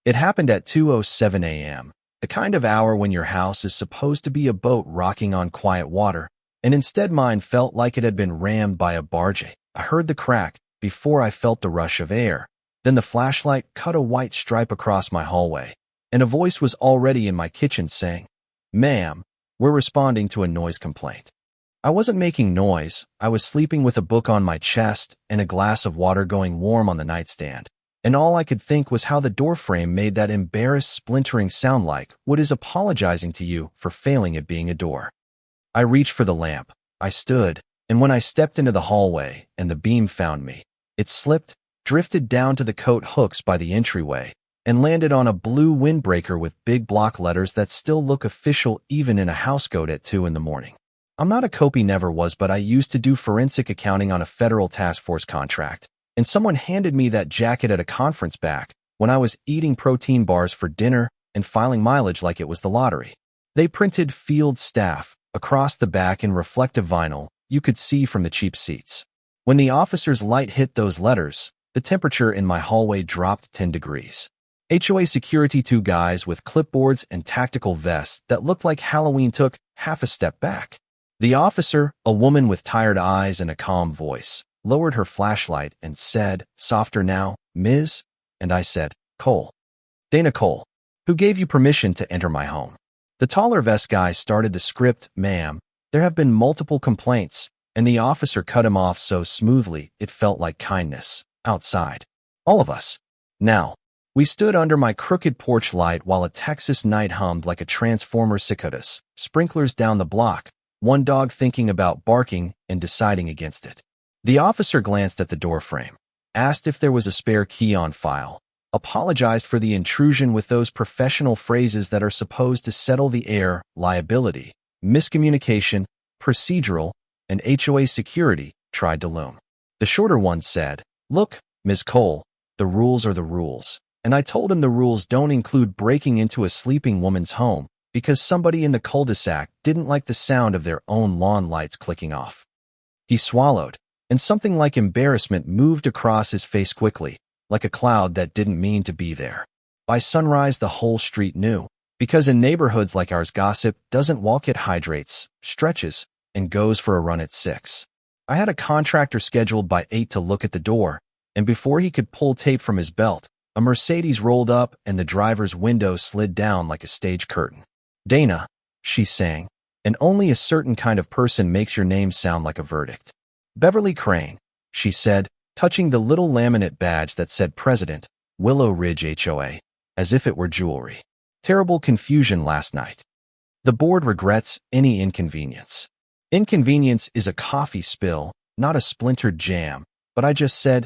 It happened at 2:07 a.m., the kind of hour when your house is supposed to be a boat rocking on quiet water, and instead mine felt like it had been rammed by a barge. I heard the crack before I felt the rush of air. Then the flashlight cut a white stripe across my hallway, and a voice was already in my kitchen saying, "Ma'am, we're responding to a noise complaint." I wasn't making noise. I was sleeping with a book on my chest and a glass of water going warm on the nightstand, and all I could think was how the doorframe made that embarrassed splintering sound like what is apologizing to you for failing at being a door. I reached for the lamp. I stood, and when I stepped into the hallway and the beam found me, it slipped, drifted down to the coat hooks by the entryway, and landed on a blue windbreaker with big block letters that still look official even in a housecoat at 2 in the morning. I'm not a copy, never was, but I used to do forensic accounting on a federal task force contract, and someone handed me that jacket at a conference back when I was eating protein bars for dinner and filing mileage like it was the lottery. They printed field staff across the back in reflective vinyl you could see from the cheap seats. When the officer's light hit those letters, the temperature in my hallway dropped 10 degrees. HOA security, 2 guys with clipboards and tactical vests that looked like Halloween, took half a step back. The officer, a woman with tired eyes and a calm voice, lowered her flashlight and said, "Softer now, Ms." And I said, "Cole. Dana Cole. Who gave you permission to enter my home?" The taller vest guy started the script, "Ma'am, there have been multiple complaints," and the officer cut him off so smoothly it felt like kindness. "Outside. All of us. Now." We stood under my crooked porch light while a Texas night hummed like a transformer cicadas, sprinklers down the block, one dog thinking about barking and deciding against it. The officer glanced at the doorframe, asked if there was a spare key on file, apologized for the intrusion with those professional phrases that are supposed to settle the air: liability, miscommunication, procedural, and HOA security tried to loom. The shorter one said, "Look, Ms. Cole, the rules are the rules." And I told him the rules don't include breaking into a sleeping woman's home because somebody in the cul-de-sac didn't like the sound of their own lawn lights clicking off. He swallowed, and something like embarrassment moved across his face quickly, like a cloud that didn't mean to be there. By sunrise, the whole street knew, because in neighborhoods like ours, gossip doesn't walk, it hydrates, stretches, and goes for a run at 6. I had a contractor scheduled by 8 to look at the door, and before he could pull tape from his belt, a Mercedes rolled up and the driver's window slid down like a stage curtain. "Dana," she sang, "and only a certain kind of person makes your name sound like a verdict." "Beverly Crane," she said, touching the little laminate badge that said President, Willow Ridge HOA, as if it were jewelry. "Terrible confusion last night. The board regrets any inconvenience." Inconvenience is a coffee spill, not a splintered jam, but I just said,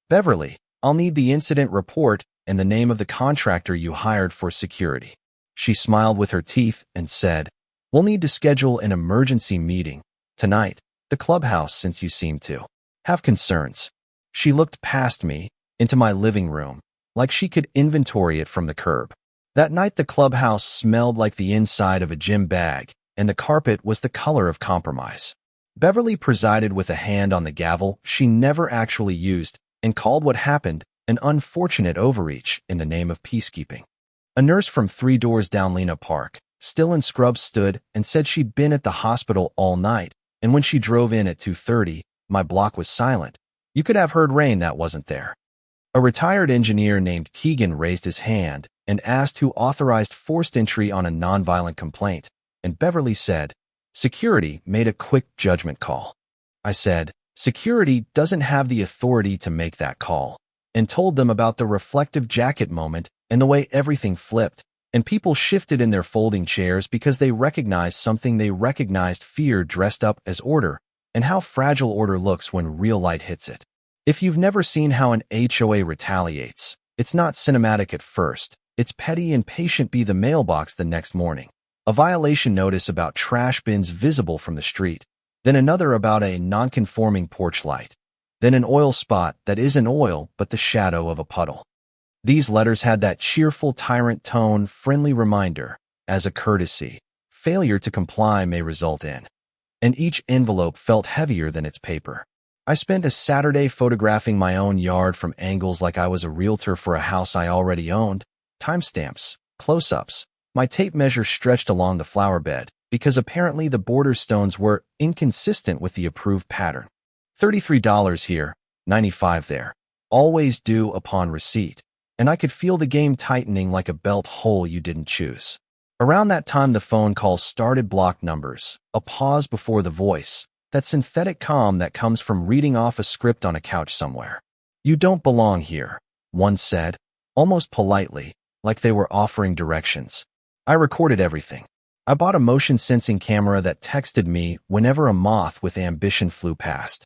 "Beverly, I'll need the incident report and the name of the contractor you hired for security." She smiled with her teeth and said, "We'll need to schedule an emergency meeting tonight, the clubhouse, since you seem to have concerns." She looked past me, into my living room, like she could inventory it from the curb. That night the clubhouse smelled like the inside of a gym bag, and the carpet was the color of compromise. Beverly presided with a hand on the gavel she never actually used, and called what happened an unfortunate overreach in the name of peacekeeping. A nurse from 3 doors down Lena Park, still in scrubs, stood and said she'd been at the hospital all night, and when she drove in at 2:30, my block was silent. You could have heard rain that wasn't there. A retired engineer named Keegan raised his hand and asked who authorized forced entry on a nonviolent complaint, and Beverly said, "Security made a quick judgment call." I said, "Security doesn't have the authority to make that call," and told them about the reflective jacket moment and the way everything flipped, and people shifted in their folding chairs because they recognized something. They recognized fear dressed up as order, and how fragile order looks when real light hits it. If you've never seen how an HOA retaliates, it's not cinematic at first. It's petty and patient. Be the mailbox the next morning. A violation notice about trash bins visible from the street. Then another about a non-conforming porch light. Then an oil spot that isn't oil but the shadow of a puddle. These letters had that cheerful tyrant tone, friendly reminder, as a courtesy, failure to comply may result in. And each envelope felt heavier than its paper. I spent a Saturday photographing my own yard from angles like I was a realtor for a house I already owned, timestamps, close-ups. My tape measure stretched along the flower bed because apparently the border stones were inconsistent with the approved pattern. $33 here, $95 there. Always due upon receipt. And I could feel the game tightening like a belt hole you didn't choose. Around that time the phone calls started. Blocked numbers, a pause before the voice, that synthetic calm that comes from reading off a script on a couch somewhere. You don't belong here, one said, almost politely, like they were offering directions. I recorded everything. I bought a motion-sensing camera that texted me whenever a moth with ambition flew past.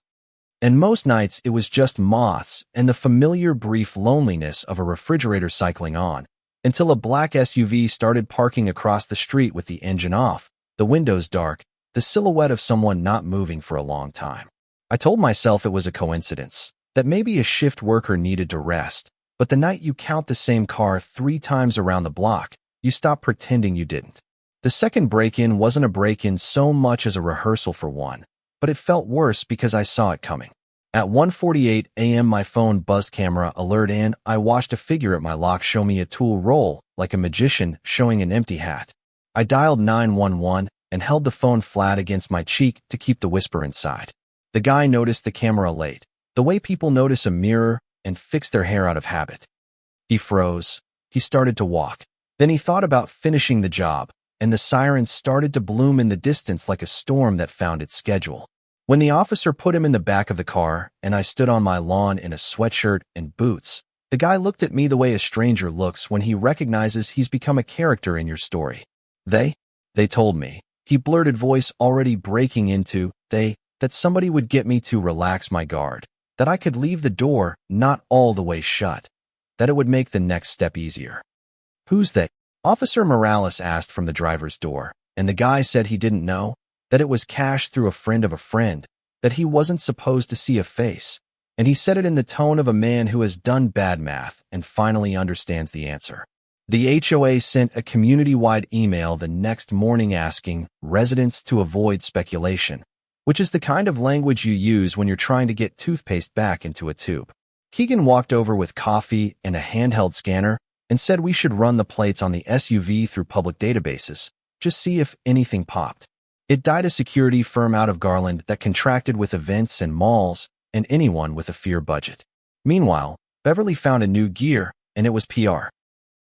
And most nights it was just moths and the familiar brief loneliness of a refrigerator cycling on, until a black SUV started parking across the street with the engine off, the windows dark, the silhouette of someone not moving for a long time. I told myself it was a coincidence, that maybe a shift worker needed to rest, but the night you count the same car 3 times around the block, you stop pretending you didn't. The second break-in wasn't a break-in so much as a rehearsal for one, but it felt worse because I saw it coming. At 1:48 a.m. my phone buzzed. Camera alert, and I watched a figure at my lock show me a tool roll, like a magician showing an empty hat. I dialed 911 and held the phone flat against my cheek to keep the whisper inside. The guy noticed the camera late, the way people notice a mirror, and fixed their hair out of habit. He froze. He started to walk. Then he thought about finishing the job, and the sirens started to bloom in the distance like a storm that found its schedule. When the officer put him in the back of the car and I stood on my lawn in a sweatshirt and boots, the guy looked at me the way a stranger looks when he recognizes he's become a character in your story. They told me, he blurted, voice already breaking into that somebody would get me to relax my guard, that I could leave the door not all the way shut, that it would make the next step easier. Who's they? Officer Morales asked from the driver's door, and the guy said he didn't know, that it was cash through a friend of a friend, that he wasn't supposed to see a face, and he said it in the tone of a man who has done bad math and finally understands the answer. The HOA sent a community-wide email the next morning asking residents to avoid speculation, which is the kind of language you use when you're trying to get toothpaste back into a tube. Keegan walked over with coffee and a handheld scanner and said we should run the plates on the SUV through public databases, just see if anything popped. It died a security firm out of Garland that contracted with events and malls and anyone with a fear budget. Meanwhile, Beverly found a new gear, and it was PR.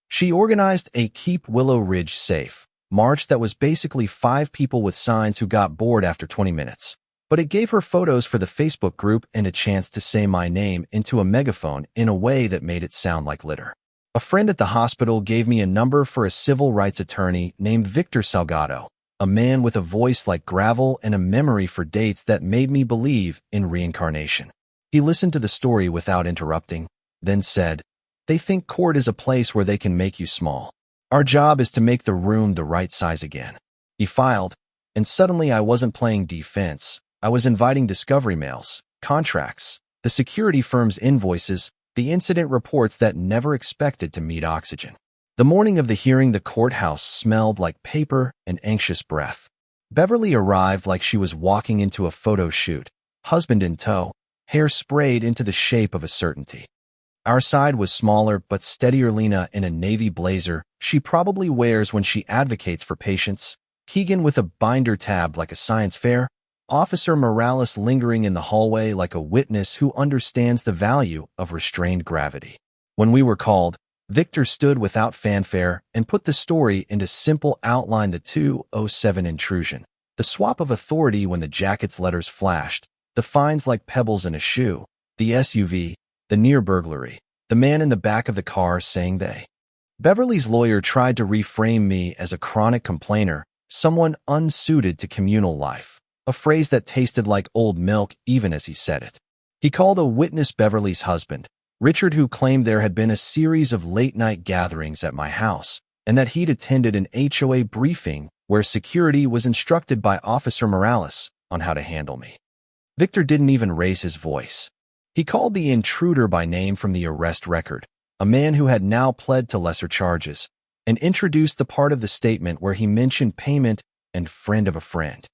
She organized a Keep Willow Ridge Safe march that was basically 5 people with signs who got bored after 20 minutes. But it gave her photos for the Facebook group and a chance to say my name into a megaphone in a way that made it sound like litter. A friend at the hospital gave me a number for a civil rights attorney named Victor Salgado, a man with a voice like gravel and a memory for dates that made me believe in reincarnation. He listened to the story without interrupting, then said, "They think court is a place where they can make you small. Our job is to make the room the right size again." He filed, and suddenly I wasn't playing defense. I was inviting discovery mails, contracts, the security firm's invoices, the incident reports that never expected to meet oxygen. The morning of the hearing, the courthouse smelled like paper and anxious breath. Beverly arrived like she was walking into a photo shoot, husband in tow, hair sprayed into the shape of a certainty. Our side was smaller but steadier. Lena in a navy blazer she probably wears when she advocates for patients, Keegan with a binder tabbed like a science fair, Officer Morales lingering in the hallway like a witness who understands the value of restrained gravity. When we were called, Victor stood without fanfare and put the story into simple outline: the 207 intrusion, the swap of authority when the jacket's letters flashed, the fines like pebbles in a shoe, the SUV, the near burglary, the man in the back of the car saying they. Beverly's lawyer tried to reframe me as a chronic complainer, someone unsuited to communal life, a phrase that tasted like old milk even as he said it. He called a witness Beverly's husband, Richard, who claimed there had been a series of late-night gatherings at my house and that he'd attended an HOA briefing where security was instructed by Officer Morales on how to handle me. Victor didn't even raise his voice. He called the intruder by name from the arrest record, a man who had now pled to lesser charges, and introduced the part of the statement where he mentioned payment and friend of a friend.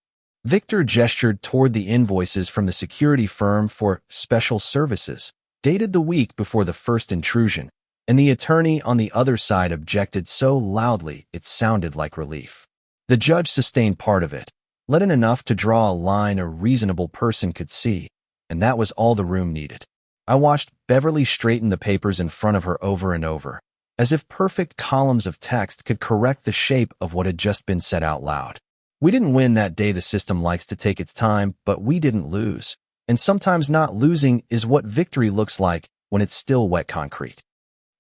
Victor gestured toward the invoices from the security firm for special services, dated the week before the first intrusion, and the attorney on the other side objected so loudly it sounded like relief. The judge sustained part of it, let in enough to draw a line a reasonable person could see, and that was all the room needed. I watched Beverly straighten the papers in front of her over and over, as if perfect columns of text could correct the shape of what had just been said out loud. We didn't win that day. The system likes to take its time, but we didn't lose. And sometimes not losing is what victory looks like when it's still wet concrete.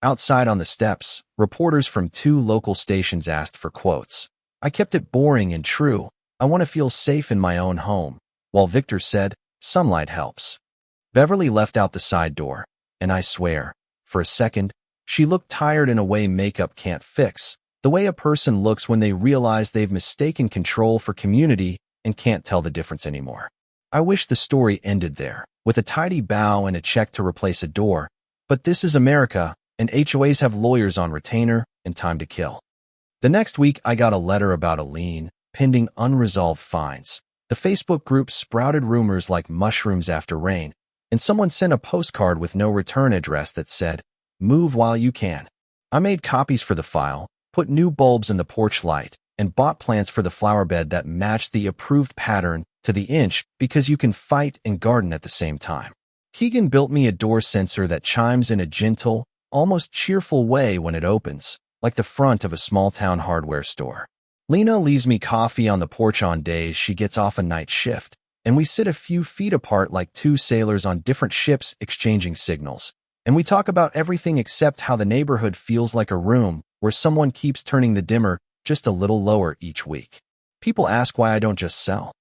Outside on the steps, reporters from 2 local stations asked for quotes. I kept it boring and true. I want to feel safe in my own home, while Victor said, sunlight helps. Beverly left out the side door, and I swear, for a second, she looked tired in a way makeup can't fix, the way a person looks when they realize they've mistaken control for community and can't tell the difference anymore. I wish the story ended there, with a tidy bow and a check to replace a door, but this is America, and HOAs have lawyers on retainer and time to kill. The next week, I got a letter about a lien, pending unresolved fines. The Facebook group sprouted rumors like mushrooms after rain, and someone sent a postcard with no return address that said, "Move while you can." I made copies for the file, put new bulbs in the porch light, and bought plants for the flower bed that matched the approved pattern to the inch because you can fight and garden at the same time. Keegan built me a door sensor that chimes in a gentle, almost cheerful way when it opens, like the front of a small-town hardware store. Lena leaves me coffee on the porch on days she gets off a night shift, and we sit a few feet apart like 2 sailors on different ships exchanging signals. And we talk about everything except how the neighborhood feels like a room where someone keeps turning the dimmer just a little lower each week. People ask why I don't just sell.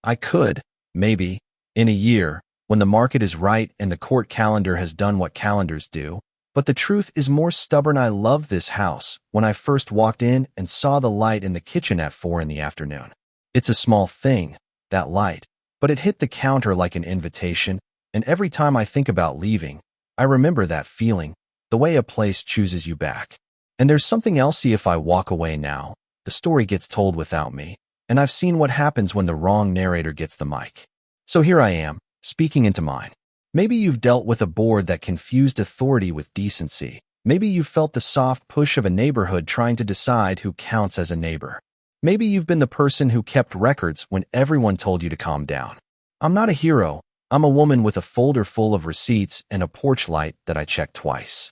I could, maybe, in a year, when the market is right and the court calendar has done what calendars do. But the truth is more stubborn. I loved this house when I first walked in and saw the light in the kitchen at 4 in the afternoon. It's a small thing, that light, but it hit the counter like an invitation, and every time I think about leaving, I remember that feeling, the way a place chooses you back. And there's something else. See, if I walk away now, the story gets told without me, and I've seen what happens when the wrong narrator gets the mic. So here I am, speaking into mine. Maybe you've dealt with a board that confused authority with decency. Maybe you've felt the soft push of a neighborhood trying to decide who counts as a neighbor. Maybe you've been the person who kept records when everyone told you to calm down. I'm not a hero. I'm a woman with a folder full of receipts and a porch light that I check twice.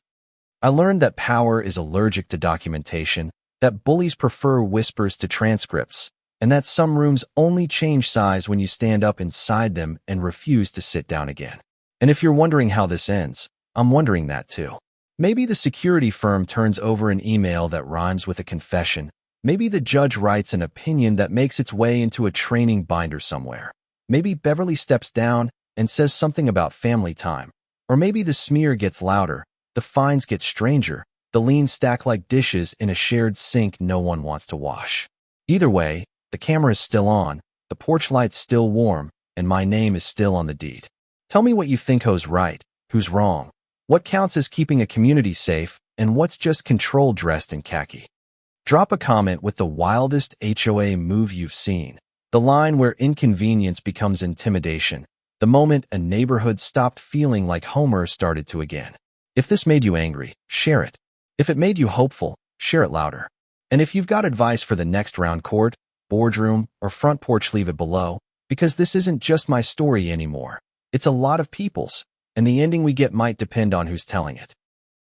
I learned that power is allergic to documentation, that bullies prefer whispers to transcripts, and that some rooms only change size when you stand up inside them and refuse to sit down again. And if you're wondering how this ends, I'm wondering that too. Maybe the security firm turns over an email that rhymes with a confession. Maybe the judge writes an opinion that makes its way into a training binder somewhere. Maybe Beverly steps down and says something about family time. Or maybe the smear gets louder, the fines get stranger, the liens stack like dishes in a shared sink no one wants to wash. Either way, the camera is still on, the porch light's still warm, and my name is still on the deed. Tell me what you think. Who's right, who's wrong, what counts as keeping a community safe, and what's just control dressed in khaki. Drop a comment with the wildest HOA move you've seen, the line where inconvenience becomes intimidation, the moment a neighborhood stopped feeling like Homer started to again. If this made you angry, share it. If it made you hopeful, share it louder. And if you've got advice for the next round court, boardroom, or front porch, leave it below, because this isn't just my story anymore. It's a lot of people's, and the ending we get might depend on who's telling it.